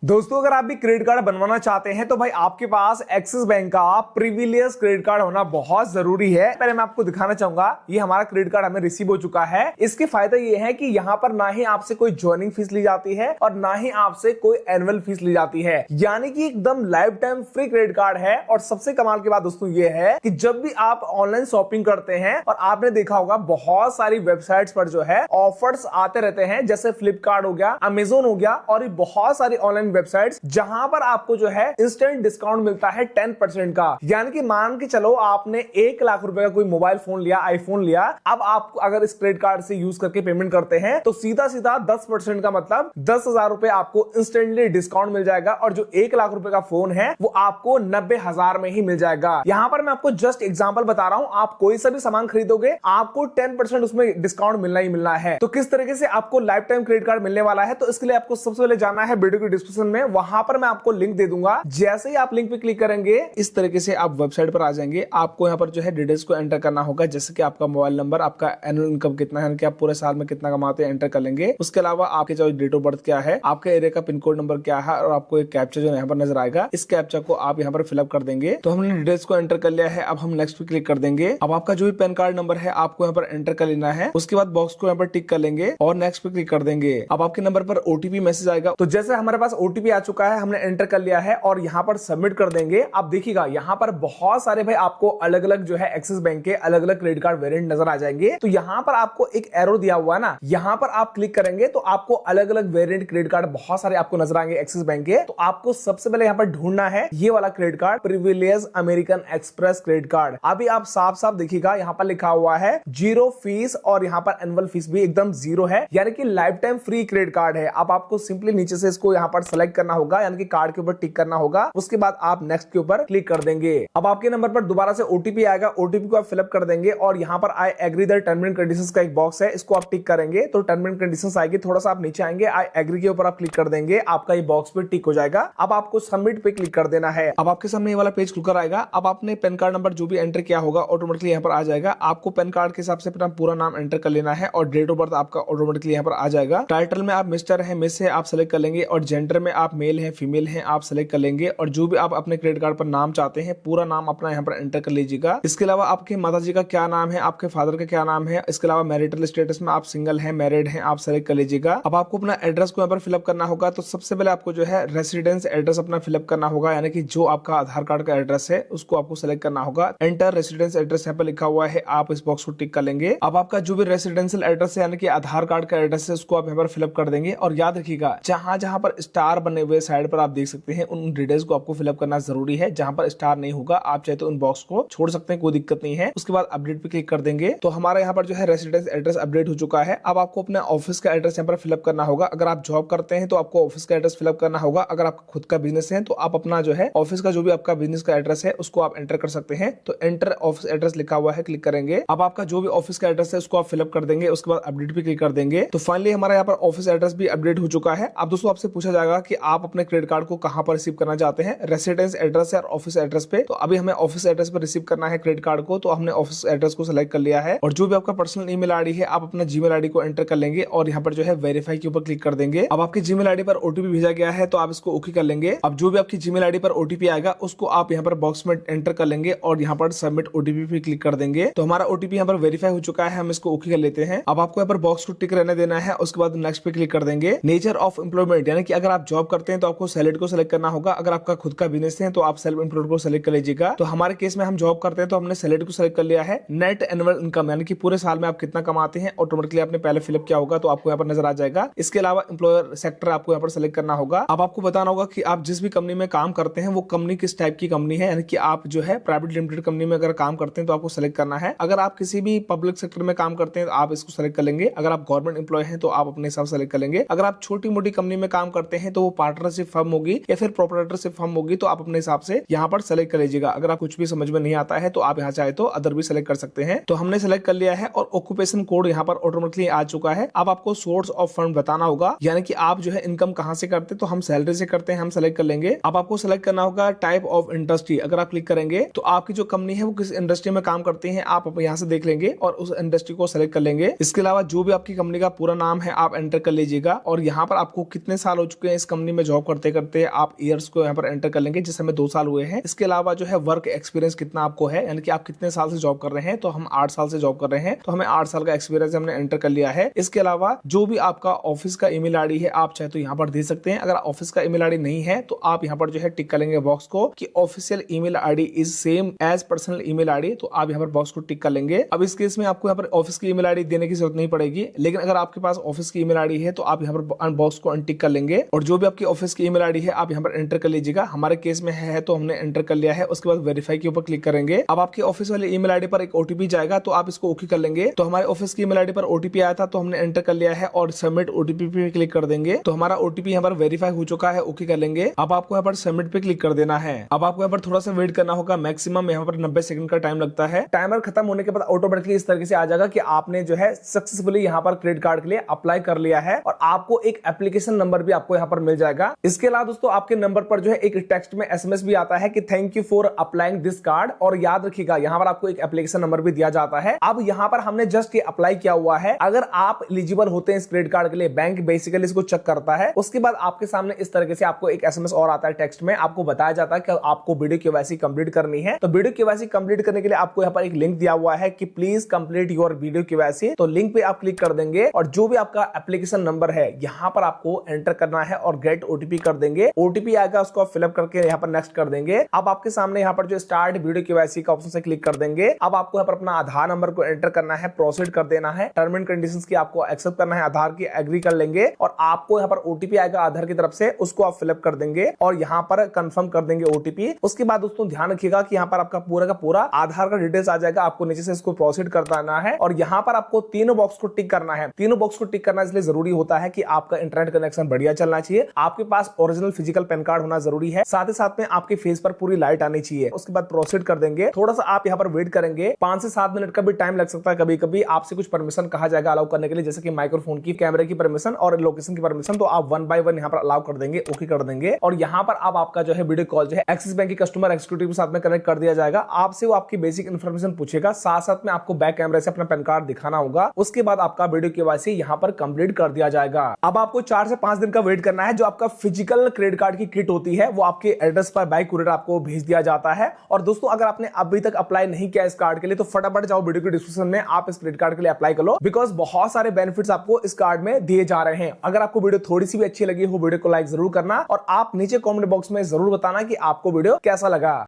दोस्तों अगर आप भी क्रेडिट कार्ड बनवाना चाहते हैं तो भाई आपके पास एक्सिस बैंक का प्रीवियस क्रेडिट कार्ड होना बहुत जरूरी है। पहले मैं आपको दिखाना चाहूंगा, ये हमारा क्रेडिट कार्ड हमें रिसीव हो चुका है। इसके फायदा ये है कि यहाँ पर ना ही आपसे कोई ज्वाइनिंग फीस ली जाती है और ना ही आपसे कोई एनुअल फीस ली जाती है, यानी कि एकदम life time free credit card है। और सबसे कमाल की बात दोस्तों ये है कि जब भी आप ऑनलाइन शॉपिंग करते हैं, और आपने देखा होगा बहुत सारी वेबसाइट्स पर जो है ऑफर्स आते रहते हैं, जैसे फ्लिपकार्ट हो गया, अमेजोन हो गया और बहुत सारी ऑनलाइन वेबसाइट्स जहां पर आपको जो है इंस्टेंट डिस्काउंट मिलता है 10% का। यानी कि मान के चलो आपने 1 लाख रुपए का कोई मोबाइल फोन लिया, आईफोन लिया, अब आप अगर इस क्रेडिट कार्ड से यूज करके पेमेंट करते हैं तो सीधा सीधा 10% का मतलब 10,000 रुपए आपको इंस्टेंटली डिस्काउंट मिल जाएगा। और जो 1 लाख रुपए का फोन है वो आपको 90,000 में ही मिल जाएगा। यहां पर मैं आपको जस्ट एग्जांपल बता रहा हूं, आप कोई सा भी सामान खरीदोगे आपको 10% उसमें डिस्काउंट मिलना ही मिलना है। तो किस तरीके से आपको लाइफ टाइम क्रेडिट कार्ड मिलने वाला है, तो इसके लिए आपको सबसे पहले जाना है वीडियो की डिस्क्रिप्शन में, वहां पर मैं आपको लिंक दे दूंगा। जैसे ही आप लिंक पे क्लिक करेंगे इस तरीके से आप वेबसाइट पर आ जाएंगे। आपको यहाँ पर जो है डिटेल्स को एंटर करना होगा, जैसे कि आपका मोबाइल नंबर, आपका एनुअल इनकम कितना है, कि आप पूरे साल में कितना कमाते हैं, एंटर कर लेंगे। उसके अलावा आपके जो डेट ऑफ बर्थ क्या है, आपके एरिया का पिन कोड नंबर क्या है, और आपको एक कैप्चा जो यहाँ पर नजर आएगा, इस कैप्चा को आप यहाँ पर फिलअप कर देंगे। तो हमने डिटेल्स को एंटर कर लिया है। अब हम नेक्स्ट पे क्लिक कर देंगे। अब आपका जो भी पैन कार्ड नंबर है आपको यहाँ पर एंटर कर लेना है। उसके बाद बॉक्स को यहाँ पर टिक कर लेंगे और नेक्स्ट पे क्लिक कर देंगे। अब आपके नंबर पर ओटीपी मैसेज आएगा। तो जैसे हमारे पास ओटीपी आ चुका है, हमने एंटर कर लिया है और यहाँ पर सबमिट कर देंगे। अब देखिएगा यहाँ पर बहुत सारे भाई आपको अलग अलग जो है एक्सिस बैंक के अलग अलग क्रेडिट कार्ड वेरिएंट नजर आ जाएंगे। तो यहाँ पर आपको एक एरो दिया हुआ है ना, यहाँ पर आप क्लिक करेंगे तो आपको अलग अलग वेरिएंट क्रेडिट कार्ड बहुत सारे आपको नजर आएंगे एक्सिस बैंक के। तो आपको सबसे पहले यहाँ पर ढूंढना है ये वाला credit card, privilege American express credit card. अभी आप साफ साफ देखिएगा यहाँ पर लिखा हुआ है 0 फीस और यहाँ पर एनुअल फीस भी एकदम 0 है, यानी कि life time free credit card है। अब आपको सिंपली नीचे से इसको यहाँ पर सेलेक्ट करना होगा, यानी कि कार्ड के ऊपर टिक करना होगा। उसके बाद आप नेक्स्ट के ऊपर क्लिक कर देंगे। अब आपके नंबर पर दोबारा से ओटीपी आएगा, ओटीपी को आप फिलअप कर देंगे और यहाँ पर I agree the term and conditions का एक बॉक्स है, इसको आप टिक करेंगे तो टर्म एंड कंडीशंस आएगी। थोड़ा सा आप नीचे आएंगे, आई एग्री के ऊपर आप क्लिक कर देंगे, आपका ये बॉक्स पे टिक हो जाएगा। अब आपको सबमिट पे क्लिक कर देना है। अब आपके सामने ये वाला पेज खुलकर आएगा। अब आपने पैन कार्ड नंबर जो भी एंटर किया होगा ऑटोमेटिकली यहाँ पर आ जाएगा। आपको पैन कार्ड के हिसाब से अपना पूरा नाम एंटर कर लेना है और डेट ऑफ बर्थ आपका ऑटोमेटिकली यहाँ पर आ जाएगा। टाइटल में आप मिस्टर है, मिस है, आप सेलेक्ट कर लेंगे और जेंडर में आप मेल है, फीमेल है, आप सेलेक्ट कर लेंगे। और जो भी आप अपने क्रेडिट कार्ड पर नाम चाहते हैं पूरा नाम अपना यहाँ पर एंटर कर लीजिएगा। इसके अलावा आपके माता जी का क्या नाम है, आपके फादर का क्या नाम है, इसके अलावा मैरिटल स्टेटस में आप सिंगल हैं, मैरिड हैं, आप सेलेक्ट कर लीजिएगा। अब आपको अपना एड्रेस को यहाँ पर फिलअप करना होगा। तो सबसे पहले आपको जो है रेसिडेंस एड्रेस अपना फिलअप करना होगा, यानी कि जो आपका आधार कार्ड का एड्रेस है उसको आपको सेलेक्ट करना होगा। एंटर रेसिडेंस एड्रेस यहाँ पर लिखा हुआ है, आप इस बॉक्स को टिक कर लेंगे। अब आपका जो भी रेसिडेंशियल एड्रेस है यानी कि आधार कार्ड का एड्रेस है उसको आप यहाँ पर फिलअप कर देंगे। और याद रखिएगा जहां जहां पर स्टार बने हुए साइड पर आप देख सकते हैं उन डिटेल्स को आपको फिलअप करना जरूरी है। जहां पर स्टार नहीं होगा आप चाहे तो उन बॉक्स को छोड़ सकते हैं, कोई दिक्कत नहीं है। उसके बाद अपडेट पे क्लिक कर देंगे। तो हमारा यहाँ पर जो है रेसिडेंस एड्रेस अपडेट हो चुका है। अब आपको अपने ऑफिस का एड्रेस यहाँ पर फिलअप करना होगा। अगर आप जॉब करते हैं तो आपको ऑफिस का एड्रेस फिलअप करना होगा। अगर आपका खुद का बिजनेस है तो आप अपना जो है ऑफिस का जो भी आपका बिजनेस का एड्रेस है उसको आप एंटर कर सकते हैं। तो एंटर ऑफिस एड्रेस लिखा हुआ है, क्लिक करेंगे। अब आपका जो भी ऑफिस का एड्रेस है उसको आप फिलअप कर देंगे। उसके बाद अपडेट पे क्लिक कर देंगे। तो फाइनली हमारा यहाँ पर ऑफिस एड्रेस भी अपडेट हो चुका है। अब दोस्तों आपसे पूछा जाएगा कि आप अपने क्रेडिट कार्ड को कहां पर रिसीव करना चाहते हैं, रेसिडेंस एड्रेस और ऑफिस एड्रेस पे। तो अभी हमें ऑफिस एड्रेस पर रिसीव करना है क्रेडिट कार्ड को, तो हमने ऑफिस एड्रेस को सिलेक्ट कर लिया है। और जो भी आपका पर्सनल ईमेल आईडी है आप अपना जीमेल आईडी को एंटर कर लेंगे और यहाँ पर जो है वेरीफाई के ऊपर क्लिक कर देंगे। अब आपके जीमेल आईडी पर ओटीपी भेजा गया है तो आप इसको ओके कर लेंगे। अब जो भी आपकी जीमेल आईडी पर ओटीपी आएगा उसको आप यहाँ पर बॉक्स में एंटर कर लेंगे और यहाँ पर सबमिट ओटीपी पे क्लिक कर देंगे। तो हमारा ओटीपी यहाँ पर वेरीफाई हो चुका है, हम इसको ओके कर लेते हैं। अब आपको यहाँ पर बॉक्स को टिक रहने देना है। उसके बाद नेक्स्ट पे क्लिक कर देंगे। नेचर ऑफ एम्प्लॉयमेंट, यानी कि अगर आप जॉब करते हैं तो आपको सैलरी को सिलेक्ट करना होगा। अगर आपका खुद का बिजनेस है तो आप सेल्फ एम्प्लॉयड को सिलेक्ट कर लीजिएगा। तो हमारे केस में हम जॉब करते हैं तो हमने सैलरी को सिलेक्ट कर लिया है। नेट एनुअल इनकम, यानी कि पूरे साल में आप कितना कमाते हैं ऑटोमेटिकली आपने पहले फिलअप किया होगा तो आपको यहाँ पर नजर आ जाएगा। इसके अलावा एम्प्लॉयर सेक्टर आपको यहाँ पर सिलेक्ट करना होगा। अब आपको बताना होगा कि आप जिस भी कंपनी में काम करते हैं वो कंपनी किस टाइप की कंपनी है, यानी कि आप जो है प्राइवेट लिमिटेड कंपनी में अगर काम करते हैं तो आपको सिलेक्ट करना है। अगर आप किसी भी पब्लिक सेक्टर में काम करते हैं तो आप इसको सिलेक्ट कर लेंगे। अगर आप गवर्नमेंट एम्प्लॉय हैं तो आप अपने हिसाब से सिलेक्ट कर लेंगे। अगर आप छोटी मोटी कंपनी में काम करते हैं तो वो पार्टनरशिप फर्म होगी या फिर प्रोप्राइटरशिप फर्म होगी, तो आप अपने हिसाब से यहाँ पर सेलेक्ट कर लीजिएगा। अगर आप कुछ भी समझ में नहीं आता है तो आप यहाँ चाहे तो अदर भी सेलेक्ट कर सकते हैं। तो हमने सेलेक्ट कर लिया है और ऑक्यूपेशन कोड यहाँ पर ऑटोमेटिकली आ चुका है। अब आपको सोर्स ऑफ फंड बताना होगा, यानी कि आप जो है इनकम कहाँ से करते हैं। तो हम सैलरी से करते हैं, हम सेलेक्ट कर लेंगे। अब आपको सेलेक्ट करना होगा टाइप ऑफ इंडस्ट्री। अगर आप क्लिक करेंगे तो आपकी जो कंपनी है वो किस इंडस्ट्री में काम करती है आप यहाँ से देख लेंगे और उस इंडस्ट्री को सेलेक्ट कर लेंगे। इसके अलावा जो भी आपकी कंपनी का पूरा नाम है आप एंटर कर लीजिएगा और यहाँ पर आपको कितने साल हो चुके हैं इस कंपनी में जॉब करते करते आप ईयर्स को यहाँ पर एंटर कर लेंगे, जैसे हमें 2 साल हुए हैं। इसके अलावा जो है वर्क एक्सपीरियंस कितना आपको है, यानी कि आप कितने साल से जॉब कर रहे हैं, तो हम 8 साल से जॉब कर रहे हैं, तो हमें 8 साल का एक्सपीरियंस हमने एंटर कर लिया है। इसके अलावा जो भी आपका ऑफिस का ईमेल आईडी है आप चाहे तो यहाँ पर दे सकते हैं। अगर ऑफिस का ईमेल आईडी नहीं है तो आप यहाँ पर जो है टिक कर लेंगे बॉक्स को कि official email ID is same as personal email ID, तो आप यहाँ पर बॉक्स को टिक कर लेंगे। अब इस केस में आपको यहाँ पर ऑफिस की ईमेल आईडी देने की जरूरत नहीं पड़ेगी, लेकिन अगर आपके पास ऑफिस की ईमेल आईडी है तो आप यहाँ पर बॉक्स को अनटिक कर लेंगे और जो भी आपकी ऑफिस की ईमेल आईडी है आप यहाँ पर एंटर कर लीजिएगा। हमारे केस में है तो हमने एंटर कर लिया है। उसके बाद वेरीफाई के ऊपर क्लिक करेंगे। अब आपके ऑफिस वाले ईमेल आईडी पर एक ओटीपी जाएगा, तो आप इसको ओके कर लेंगे। तो हमारे ऑफिस की ईमेल आईडी पर ओटीपी आया था तो हमने एंटर कर लिया है और सबमिट ओटीपी पे क्लिक कर देंगे। तो हमारा ओटीपी यहाँ पर वेरीफाई हो चुका है, ओके कर लेंगे। अब आपको यहाँ पर सबमिट पे क्लिक कर देना है। अब आपको यहाँ पर थोड़ा सा वेट करना होगा, मैक्सिमम यहाँ पर 90 सेकंड का टाइम लगता है। टाइमर खत्म होने के बाद ऑटोमेटिकली इस तरीके से आ जाएगा कि आपने जो है सक्सेसफुली यहाँ पर क्रेडिट कार्ड के लिए अप्लाई कर लिया है और आपको एक एप्लीकेशन नंबर भी आपको यहाँ पर मिल जाएगा। इसके अलावा दोस्तों आपके नंबर पर जो है एक टेक्स्ट में एसएमएस भी आता है कि thank you for applying this card, और याद रखिएगा यहाँ पर आपको एक एप्लीकेशन नंबर भी दिया जाता है। अब यहाँ पर हमने जस्ट ये अप्लाई किया हुआ है। अगर आप एलिजिबल होते हैं इस क्रेडिट कार्ड के लिए, बैंक बेसिकली इसको चेक करता है। उसके बाद आपके सामने इस तरीके से आपको एक एसएमएस और आता है टेक्स्ट में, आपको बताया जाता है कि आपको वीडियो केवाईसी कंप्लीट करनी है। तो वीडियो केवाईसी कंप्लीट करने के लिए आपको यहाँ पर एक लिंक दिया हुआ है कि please complete your video KYC. तो लिंक पे आप क्लिक कर देंगे और जो भी आपका एप्लीकेशन नंबर है यहाँ पर आपको एंटर करना है और गेट ओटीपी कर देंगे। ओटीपी आएगा, उसको आप फिलअप करके यहाँ पर नेक्स्ट कर देंगे। अब आपके सामने यहाँ पर जो स्टार्ट वीडियो केवाईसी का ऑप्शन से क्लिक कर देंगे। अब आपको यहाँ पर अपना आधार नंबर को एंटर करना है, प्रोसीड कर देना है। टर्म एंड कंडीशंस की आपको एक्सेप्ट करना है, आधार की एग्री कर लेंगे और आपको यहाँ पर ओटीपी आएगा आधार की तरफ से, उसको आप फिलअप कर देंगे और यहाँ पर कंफर्म कर देंगे ओटीपी। उसके बाद दोस्तों ध्यान रखिएगा कि यहाँ पर आपका पूरा का पूरा आधार का डिटेल्स आ जाएगा। आपको नीचे से इसको प्रोसीड करना है और यहाँ पर आपको तीनों बॉक्स को टिक करना है। तीनों बॉक्स को टिक करना इसलिए जरूरी होता है कि आपका इंटरनेट कनेक्शन बढ़िया चलना चाहिए, आपके पास ओरिजिनल फिजिकल पैन कार्ड होना जरूरी है, साथ ही साथ में आपके फेस पर पूरी लाइट आनी चाहिए। उसके बाद प्रोसीड कर देंगे। थोड़ा सा आप यहाँ पर वेट करेंगे, 5 से 7 मिनट का भी टाइम लग सकता है। कभी कभी आपसे कुछ परमिशन कहा जाएगा अलाउ करने के लिए, जैसे कि माइक्रोफोन की, कैमरे की परमिशन और लोकेशन की परमिशन, तो आप 1 बाय 1 यहाँ पर अलाउ कर देंगे, ओके कर देंगे। और यहाँ पर अब आपका जो है वीडियो कॉल जो है एक्सिस बैंक के कस्टमर एक्जीक्यूटिव के साथ में कनेक्ट कर दिया जाएगा। आपसे वो आपकी बेसिक इन्फॉर्मेशन पूछेगा, साथ साथ में आपको बैक कैमरे से अपना पैन कार्ड दिखाना होगा। उसके बाद आपका वीडियो केवाईसी यहाँ पर कंप्लीट कर दिया जाएगा। अब आपको 4 से 5 दिन का वेट करना है। जो आपका फिजिकल क्रेडिट कार्ड की किट होती है वो आपके एड्रेस पर बाय कुरियर आपको भेज दिया जाता है। और दोस्तों अगर आपने अभी तक अप्लाई नहीं किया इस कार्ड के लिए तो फटाफट जाओ वीडियो के डिस्क्रिप्शन में, आप इस क्रेडिट कार्ड के लिए अप्लाई कर लो, बिकॉज बहुत सारे बेनिफिट्स आपको इस कार्ड में दिए जा रहे हैं। अगर आपको वीडियो थोड़ी सी भी अच्छी लगी हो, वीडियो को लाइक जरूर करना और आप नीचे कमेंट बॉक्स में जरूर बताना कि आपको वीडियो कैसा लगा।